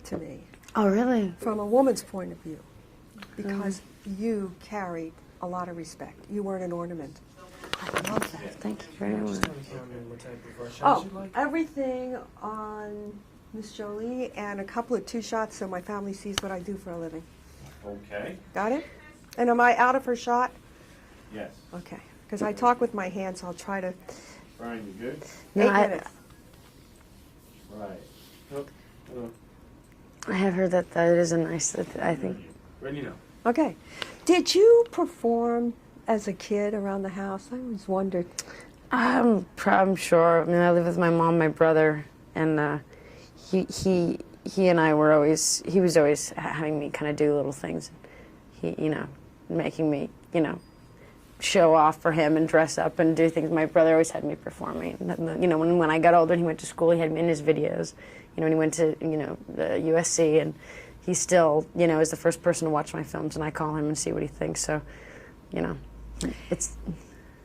to me. Oh, really? From a woman's point of view, because you carried a lot of respect. You weren't an ornament. I love that. Thank you very much. Oh, everything on Miss Jolie and a couple of 2 shots so my family sees what I do for a living. Okay. Got it? And am I out of her shot? Yes. Okay. Because I talk with my hands, so I'll try to. Brian, you good? 8 minutes. Right. Oh, oh. I have heard that that is a nice, I think. Ready now. Okay. Did you perform as a kid around the house? I always wondered. I'm sure. I mean, I live with my mom, my brother, and he and I were always, he was always having me kind of do little things. He, you know, making me, you know, show off for him and dress up and do things. My brother always had me performing. You know, when I got older and he went to school, he had me in his videos. You know, when he went to, you know, the USC, and he still, you know, is the first person to watch my films, and I call him and see what he thinks. So, you know, it's...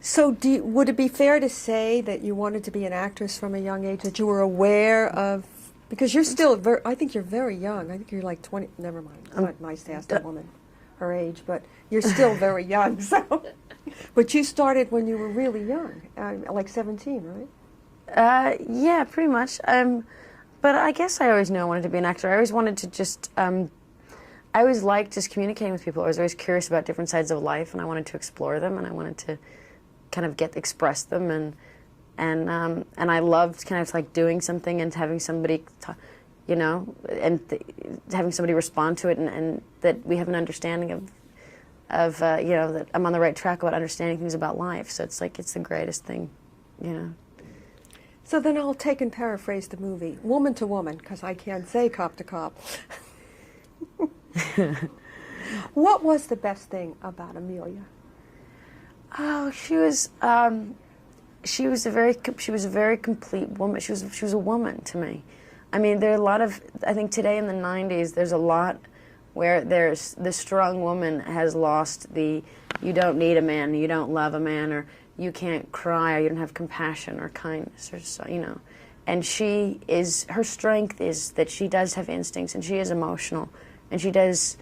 So would it be fair to say that you wanted to be an actress from a young age, that you were aware of, because you're still, I think you're very young. I think you're like 20, never mind. It's not nice to ask a woman her age, but you're still very young. So, but you started when you were really young, like 17, right? Yeah, pretty much. But I guess I always knew I wanted to be an actor. I always wanted to just, I always liked just communicating with people. I was always curious about different sides of life, and I wanted to explore them, and I wanted to kind of express them, and I loved kind of like doing something and having somebody, you know, and having somebody respond to it, and that we have an understanding of you know, that I'm on the right track about understanding things about life. So it's like, it's the greatest thing, you know. So then I'll take and paraphrase the movie, woman to woman, because I can't say cop to cop. What was the best thing about Amelia? Oh, she was a very complete woman. She was a woman to me. I mean, there are a lot of, I think today in the 90s, there's a lot where there's the strong woman has lost the, you don't need a man, you don't love a man, or you can't cry, or you don't have compassion or kindness, or so, you know. And she is, her strength is that she does have instincts, and she is emotional, and she does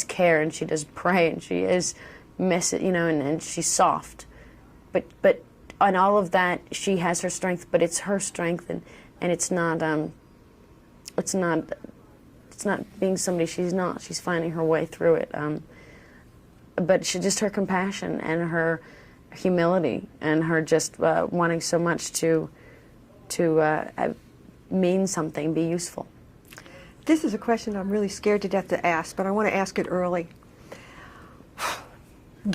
care, and she does pray, and she is you know, and she's soft, but on all of that she has her strength, but it's her strength, and it's not being somebody she's not. She's finding her way through it, but just her compassion and her humility and her just wanting so much to mean something, be useful. This is a question I'm really scared to death to ask, but I want to ask it early.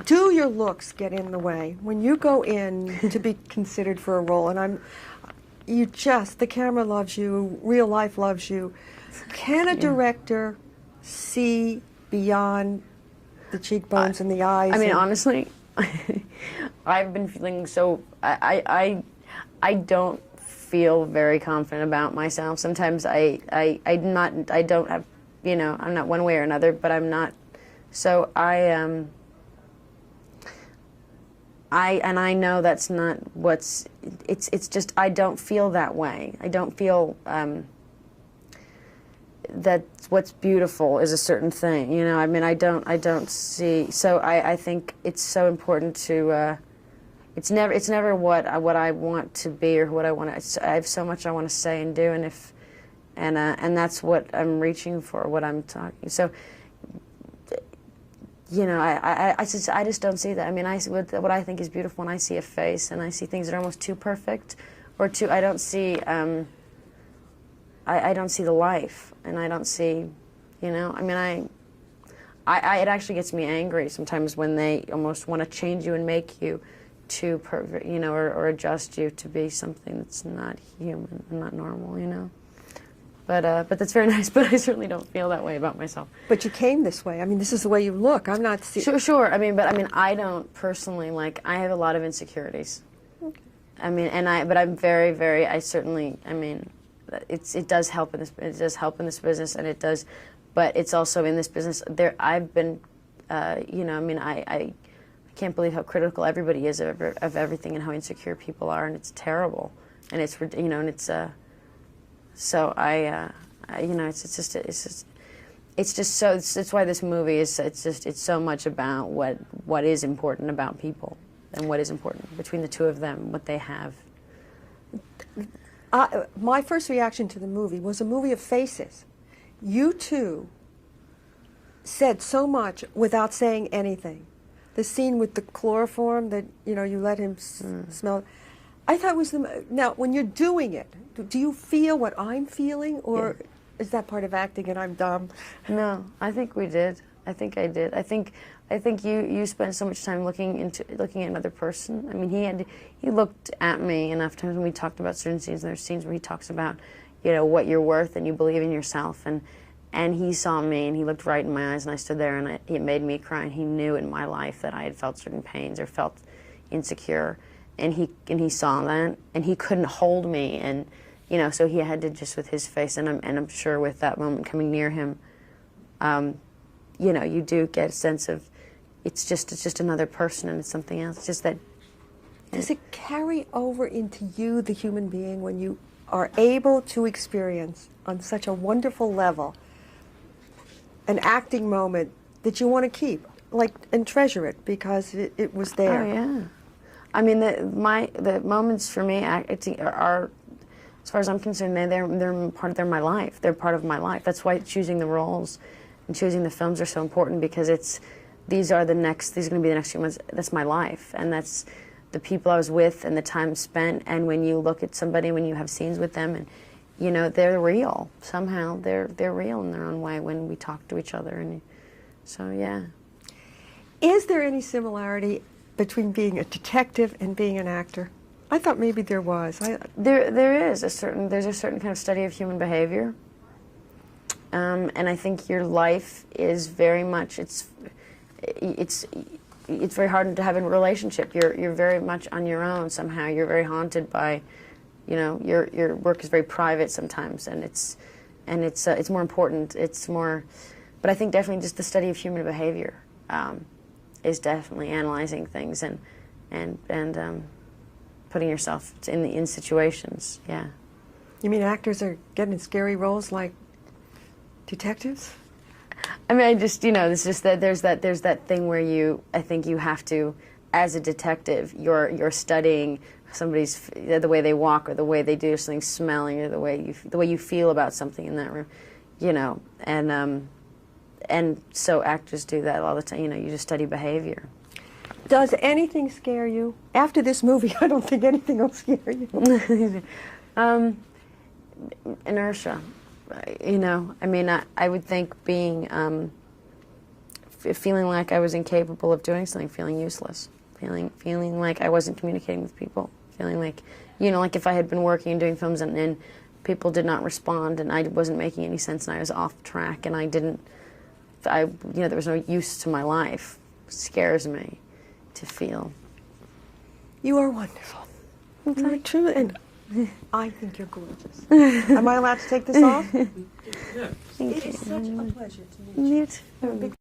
Do your looks get in the way when you go in to be considered for a role? And the camera loves you, real life loves you. Can a director see beyond the cheekbones and the eyes? I mean, honestly, I've been feeling so, I don't feel very confident about myself. Sometimes I don't have, you know, I'm not one way or another, but I'm not, so I know that's not what's, it's just, I don't feel that way. I don't feel that what's beautiful is a certain thing, you know. I mean, I don't see, so I think it's so important to, it's never what I want to be or what I want to, I have so much I want to say and do, and that's what I'm reaching for, what I'm talking, so, you know, I just don't see that. I mean, what I think is beautiful when I see a face and I see things that are almost too perfect, or too, I don't see the life, and I don't see, you know, I mean, it actually gets me angry sometimes when they almost want to change you and make you too perfect, you know, or adjust you to be something that's not human and not normal, you know. But that's very nice, but I certainly don't feel that way about myself. But you came this way. I mean, this is the way you look. I'm not... Sure. I mean, I don't personally, like, I have a lot of insecurities. Okay. I mean, but I'm very, very, I certainly, I mean, it does help in this, business, and it does, but it's also in this business, I've been, you know, I mean, I can't believe how critical everybody is of everything and how insecure people are, and it's terrible. And it's, you know, and it's, so I You know, it's why this movie is, it's so much about what is important about people and what is important between the two of them, what they have. My first reaction to the movie was a movie of faces. You two said so much without saying anything. The scene with the chloroform that, you know, you let him smell. I thought it was now, when you're doing it, do you feel what I'm feeling, or is that part of acting and I'm dumb? No, I think we did. I think I did. I think you spent so much time looking at another person. I mean, he looked at me enough times when we talked about certain scenes. There's scenes where he talks about, you know, what you're worth and you believe in yourself, and he saw me and he looked right in my eyes, and I stood there and it made me cry. And he knew in my life that I had felt certain pains or felt insecure, and he saw that, and he couldn't hold me, and you know, so he had to just with his face, and I'm sure with that moment coming near him, you know, you do get a sense of it's just another person, and it's something else. It's just that. Does it carry over into you, the human being, when you are able to experience on such a wonderful level an acting moment that you want to keep, like, and treasure it because it was there? Oh yeah, I mean the moments for me acting are, as far as I'm concerned, they're my life. They're part of my life. That's why choosing the roles and choosing the films are so important, because these are going to be the next few months. That's my life, and that's the people I was with and the time spent. And when you look at somebody, when you have scenes with them, and you know they're real somehow. They're real in their own way when we talk to each other, and so yeah. Is there any similarity between being a detective and being an actor? I thought maybe there was. There's a certain kind of study of human behavior, and I think your life is very much it's very hard to have a relationship. You're very much on your own somehow. You're very haunted by, you know, your work is very private sometimes, and it's more important. It's more, but I think definitely just the study of human behavior is definitely analyzing things and putting yourself in situations. Yeah. You mean actors are getting scary roles like detectives? I mean, I just, you know, it's just that there's that thing where I think you have to, as a detective, you're studying somebody's, the way they walk or the way they do something, smelling, or the way you feel about something in that room, you know, and so actors do that all the time. You know, you just study behavior. Does anything scare you? After this movie, I don't think anything will scare you. Inertia. You know, I mean, I would think being, feeling like I was incapable of doing something, feeling useless, feeling like I wasn't communicating with people, feeling like, you know, like if I had been working and doing films and people did not respond and I wasn't making any sense and I was off track and you know, there was no use to my life. It scares me to feel. You are wonderful. Okay. True, and I think you're gorgeous. Am I allowed to take this off? Yeah. It is such a pleasure to meet you. You too.